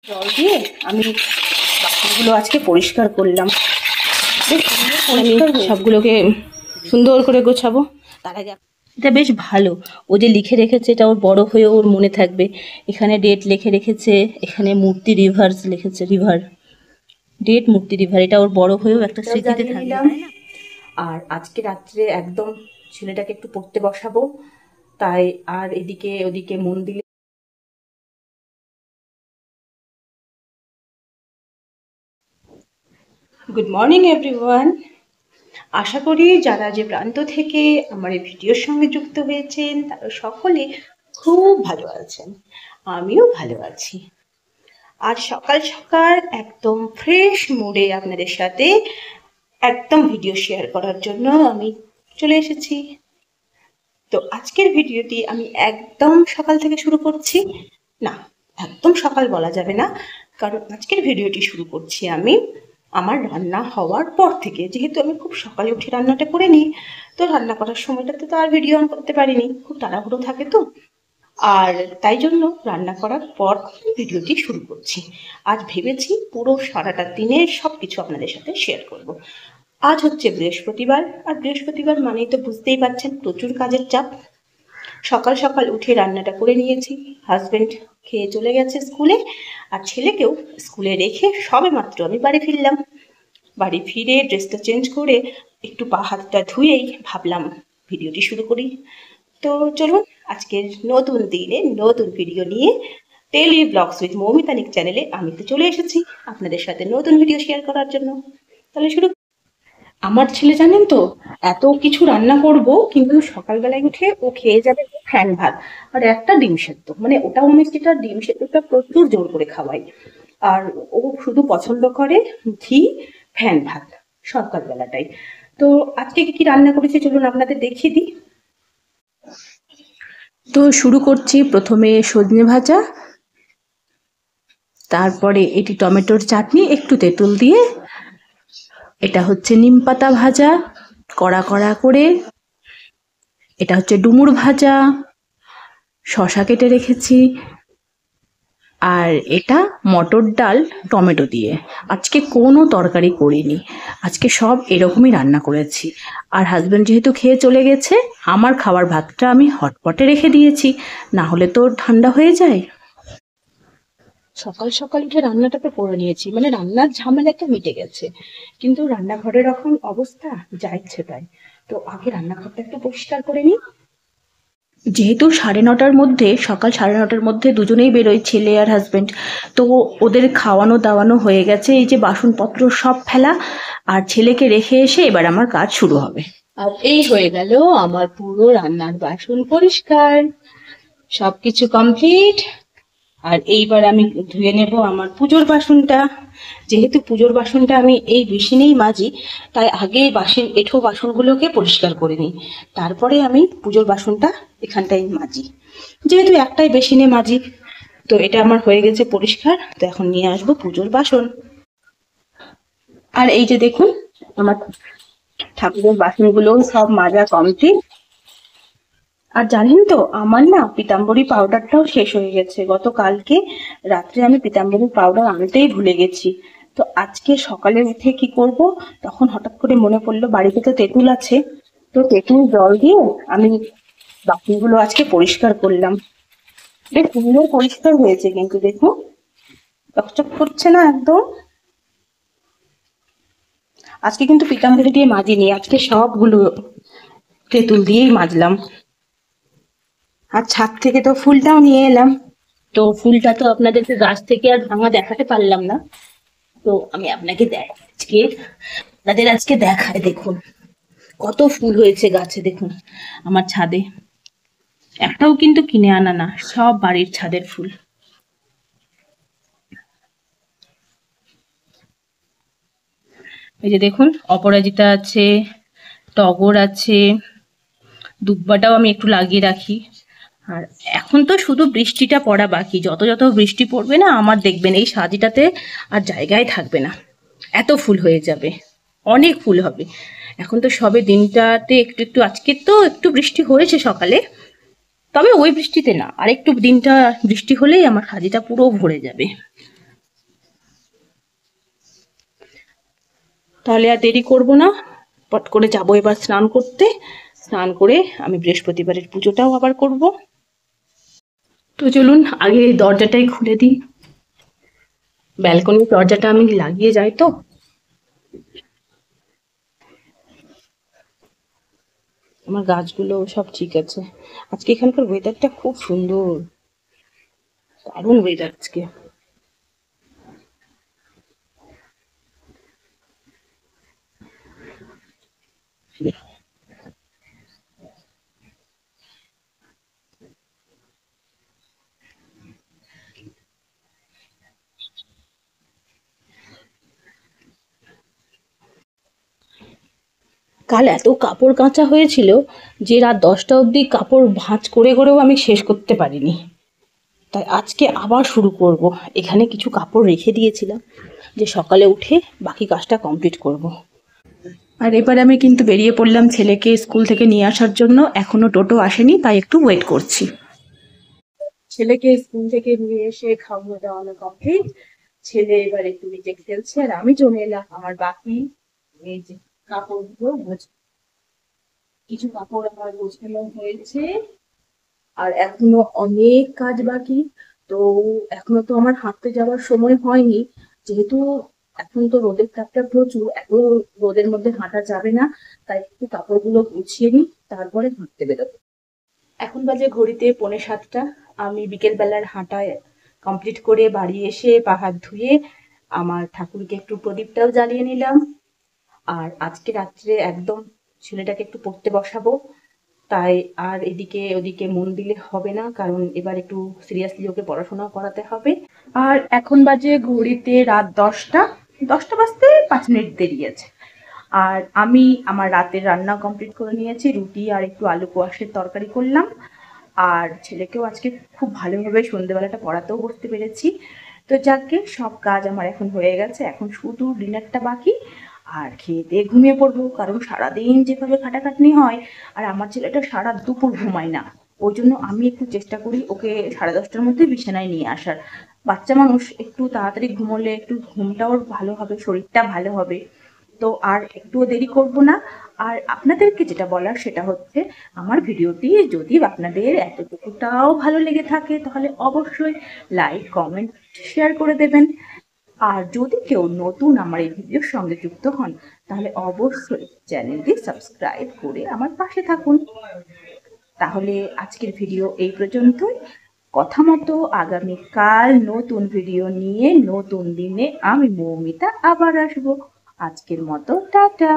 জল দিয়ে আমি বাসনগুলো আজকে পরিষ্কার করলাম। আমি সবগুলোকে সুন্দর করে গোছাবো। তার আগে এটা বেশ ভালো, ও যে লিখে রেখেছে এটা ওর বড় হয়ে ওর মনে থাকবে। এখানে ডেট লিখে রেখেছে, এখানে মূর্তি রিভার্স লিখেছে, রিভার ডেট মূর্তি রিভার, এটা ওর বড় হয়েও একটা স্মৃতিতে থাকবে। আর আজকে রাত্রে একদম ছেলেটাকে একটু পড়তে বসাবো, তাই আর এদিকে ওদিকে মন দিলে। Good morning everyone. আশা করি যারা যে প্রান্ত থেকে আমার এই ভিডিওর সঙ্গে যুক্ত হয়েছেন তারা সকলে খুব ভালো আছেন, আমিও ভালো আছি। আজ সকাল সকাল একদম ফ্রেশ মুডে আপনাদের সাথে একদম ভিডিও শেয়ার করার জন্য আমি চলে এসেছি। তো আজকের ভিডিওটি আমি একদম সকাল থেকে শুরু করছি না, একদম সকাল বলা যাবে না, কারণ আজকের ভিডিওটি শুরু করছি আমি আমার রান্না হওয়ার পর থেকে। যেহেতু আমি খুব সকালে উঠে রান্নাটা করে নিই, তো রান্না করার সময়টাতে তো আর ভিডিও অন করতে পারিনি, খুব তাড়াহুড়ো থাকে তো, আর তাই জন্য রান্না করার পর ভিডিওটি শুরু করছি। আজ ভেবেছি পুরো সারাটা দিনের সব কিছু আপনাদের সাথে শেয়ার করব। আজ হচ্ছে বৃহস্পতিবার, আর বৃহস্পতিবার মানেই তো বুঝতেই পারছেন প্রচুর কাজের চাপ। সকাল সকাল উঠে রান্নাটা করে নিয়েছি, হাজবেন্ড খেয়ে চলে গেছে স্কুলে, আর ছেলেকেও স্কুলে রেখে সবে মাত্র আমি বাড়ি ফিরলাম। বাড়ি ফিরে ড্রেসটা চেঞ্জ করে একটু পা হাতটা ধুয়েই ভাবলাম ভিডিওটি শুরু করি। তো চলুন আজকের নতুন দিনে নতুন ভিডিও নিয়ে ডেইলি ব্লগস উইথ মৌমিতানিক চ্যানেলে আমি তো চলে এসেছি আপনাদের সাথে নতুন ভিডিও শেয়ার করার জন্য। তাহলে শুরু। আমার ছেলে জানেন তো এত কিছু রান্না করব, কিন্তু সকালবেলায় উঠে ও খেয়ে যাবে ফ্যান ভাত আর একটা ডিম সেদ্ধ, মানে ওটাও আমি যেটা ডিম সেদ্ধটা প্রচুর জোর করে খাওয়াই। আর ও শুধু পছন্দ করে ঘি ফ্যান ভাত সকালবেলাটাই। তো আজকে কি কি রান্না করেছি চলুন আপনাদের দেখিয়ে দিই। তো শুরু করছি প্রথমে সজনে ভাজা, তারপরে এটি টমেটোর চাটনি একটু তেঁতুল দিয়ে, এটা হচ্ছে নিম পাতা ভাজা কড়া কড়া করে, এটা হচ্ছে ডুমুর ভাজা, শসা কেটে রেখেছি, আর এটা মটর ডাল টমেটো দিয়ে। আজকে কোনো তরকারি করিনি, আজকে সব এরকমই রান্না করেছি। আর হাজব্যান্ড যেহেতু খেয়ে চলে গেছে, আমার খাবার ভাতটা আমি হটপটে রেখে দিয়েছি, না হলে তো ঠান্ডা হয়ে যায়। সকাল সকাল উঠে রান্নাটা তো করে নিয়েছি, মানে রান্নার ঝামেলাটা মিটে গেছে, কিন্তু রান্নাঘরের এখন অবস্থা যা ইচ্ছে তাই। তো আগে রান্নাঘরটা একটু পরিষ্কার করে নিই। যেহেতু 9:30টার মধ্যে, সকাল 9:30টার মধ্যে দুজনেই বেরোয়, ছেলে আর হাজবেন্ড, তো ওদের খাওয়ানো দাওয়ানো হয়ে গেছে, এই যে বাসনপত্র সব ফেলা, আর ছেলেকে রেখে এসে এবার আমার কাজ শুরু হবে। আর এই হয়ে গেল আমার পুরো রান্নার বাসন পরিষ্কার, সবকিছু কমপ্লিট। আর এইবার আমি ধুয়ে নেব আমার পুজোর বাসনটা। যেহেতু পুজোর বাসনটা আমি এই বেসিনেই মাজি, তাই আগে এঁঠো বাসনগুলোকে পরিষ্কার করে নিই, তারপরে আমি পুজোর বাসনটা এখানটাই মাজি। যেহেতু একটাই বেসিনে মাজি, তো এটা আমার হয়ে গেছে পরিষ্কার। তো এখন নিয়ে আসবো পুজোর বাসন। আর এই যে দেখুন আমার ঠাকুরের বাসনগুলো সব মাজা কমপ্লিট। আর জানেন তো আমার না পিতাম্বরী পাউডারটাও শেষ হয়ে গেছে, গতকালকে রাত্রে আমি পিতাম্বরী পাউডার আনতেই ভুলে গেছি। তো আজকে সকালে উঠে কি করব, তখন হঠাৎ করে মনে পড়লো বাড়িতে তো তেঁতুল আছে, তো তেঁতুল জল দিয়ে আমি বাসনগুলো আজকে পরিষ্কার করলাম। বেশ সুন্দর পরিষ্কার হয়েছে, কিন্তু দেখুন চকচক করছে না একদম। আজকে কিন্তু পিতাম্বরী দিয়ে মাজিনি, আজকে সবগুলো তেঁতুল দিয়েই মাজলাম। আর ছাদ থেকে তো ফুলটাও নিয়ে এলাম, তো ফুলটা তো আপনাদেরকে গাছ থেকে আর ভাঙা দেখাতে পারলাম না, তো আমি আপনাকে আপনাদের আজকে দেখায়। দেখুন কত ফুল হয়েছে গাছে, দেখুন আমার ছাদে, একটাও কিন্তু কিনে আনা না, সব বাড়ির ছাদের ফুল। এই যে দেখুন অপরাজিতা আছে, টগর আছে, দুব্বাটাও আমি একটু লাগিয়ে রাখি। আর এখন তো শুধু বৃষ্টিটা পড়া বাকি, যত যত বৃষ্টি পড়বে না আমার দেখবেন এই সাজিটাতে আর জায়গায় থাকবে না, এত ফুল হয়ে যাবে, অনেক ফুল হবে। এখন তো সবে দিনটাতে একটু একটু, আজকে তো একটু বৃষ্টি হয়েছে সকালে, তবে ওই বৃষ্টিতে না, আর একটু দিনটা বৃষ্টি হলেই আমার সাজিটা পুরো ভরে যাবে। তাহলে আর দেরি করব না, পট করে যাবো এবার স্নান করতে। স্নান করে আমি বৃহস্পতিবারের পুজোটাও আবার করব। তো চলুন আগে এই দরজাটাই খুলে দিই, ব্যালকনির দরজাটা আমি লাগিয়ে যাই তো। আমার গাছগুলো সব ঠিক আছে। আজকে এখানকার ওয়েদারটা খুব সুন্দর, দারুণ ওয়েদার আজকে। কাল এত কাপড় কাঁচা হয়েছিল যে রাত 10টা অবধি কাপড় ভাঁজ করে করেও আমি শেষ করতে পারিনি। তাই আজকে আবার শুরু করব। এখানে কিছু কাপড় রেখে দিয়েছিলাম যে সকালে উঠে বাকি কাজটা কমপ্লিট করব। আর এবার আমি কিন্তু বেরিয়ে পড়লাম ছেলেকে স্কুল থেকে নিয়ে আসার জন্য। এখনো টোটো আসেনি, তাই একটু ওয়েট করছি। ছেলেকে স্কুল থেকে নিয়ে এসে খাওয়ানো দাওয়ানো কমপ্লিট। ছেলে এবার একটু নিচে খেলছে আর আমি চলে এলাম আমার বাকি এই যে কাপড়গুলো কিছু কাপড় আমার গোছানো হয়েছে আর এখনো অনেক কাজ বাকি। তো এখনো তো আমার হাঁটতে যাওয়ার সময় হয়নি, যেহেতু এখন তো রোদের তাপটা প্রচুর, এত রোদের মধ্যে হাঁটা যাবে না। তাই একটু কাপড়গুলো গুছিয়ে নিই, তারপরে হাঁটতে বেরোবো। এখন বাজে ঘড়িতে 6:45। আমি বিকেল বেলার হাঁটা কমপ্লিট করে বাড়ি এসে পা হাত ধুয়ে আমার ঠাকুরকে একটু প্রদীপটাও জ্বালিয়ে নিলাম। আর আজকে রাত্রে একদম ছেলেটাকে একটু পড়তে বসাবো, তাই আর এদিকে ওদিকে মন দিলে হবে না, কারণ এবার একটু সিরিয়াসলি ওকে পড়াশোনা করাতে হবে। আর এখন বাজে ঘড়িতে রাত 10টা, 10টা বাজতে 5 মিনিট দেরি আছে। আর আমি আমার রাতের রান্না কমপ্লিট করে নিয়েছি, রুটি আর একটু আলু কোয়াশের তরকারি করলাম। আর ছেলেকেও আজকে খুব ভালোভাবে সন্ধ্যেবেলাটা পড়াতেও বসতে পেরেছি। তো যাকে সব কাজ আমার এখন হয়ে গেছে, এখন শুধু ডিনারটা বাকি। আর খেয়ে দিয়ে ঘুমিয়ে পড়বো, কারণ সারাদিন যেভাবে খাটাখাটনি হয় আর আমার ছেলেটা সারা দুপুর ঘুমায় না। ওই জন্য আমি একটু চেষ্টা করি ওকে 10:30টার মধ্যে বিছানায় নিয়ে আসার। বাচ্চা মানুষ একটু তাড়াতাড়ি ঘুমোলে একটু ঘুমটাও ভালো হবে, শরীরটা ভালো হবে। তো আর একটুও দেরি করব না। আর আপনাদেরকে যেটা বলার সেটা হচ্ছে, আমার ভিডিওটি যদি আপনাদের এতটুকুটাও ভালো লেগে থাকে তাহলে অবশ্যই লাইক কমেন্ট শেয়ার করে দেবেন। আর যদি কেউ নতুন আমার এই ভিডিওর সঙ্গে যুক্ত হন তাহলে অবশ্যই চ্যানেলটি সাবস্ক্রাইব করে আমার পাশে থাকুন। তাহলে আজকের ভিডিও এই পর্যন্তই। কথা মতো আগামীকাল নতুন ভিডিও নিয়ে নতুন দিনে আমি মৌমিতা আবার আসবো। আজকের মতো টাটা।